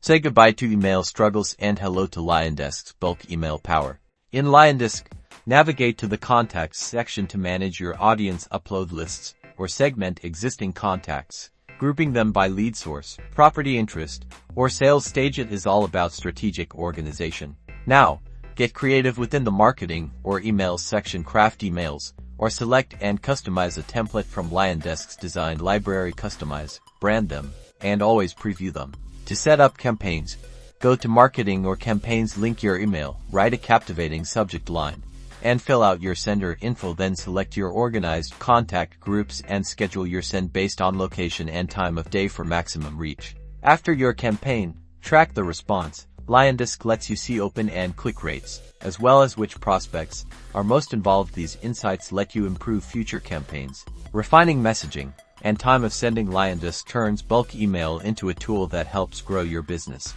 Say goodbye to email struggles and hello to Lionedesk's bulk email power. In Liondesk, navigate to the Contacts section to manage your audience upload lists or segment existing contacts, grouping them by lead source, property interest, or sales stage. It is all about strategic organization. Now, get creative within the marketing or emails section. Craft emails, or select and customize a template from Lionedesk's design library. Customize, brand them, and always preview them. To set up campaigns, go to Marketing or Campaigns, link your email, write a captivating subject line, and fill out your sender info. Then select your organized contact groups and schedule your send based on location and time of day for maximum reach. After your campaign, track the response. Liondesk lets you see open and click rates, as well as which prospects are most involved. These insights let you improve future campaigns. Refining messaging and time of sending. Liondesk turns bulk email into a tool that helps grow your business.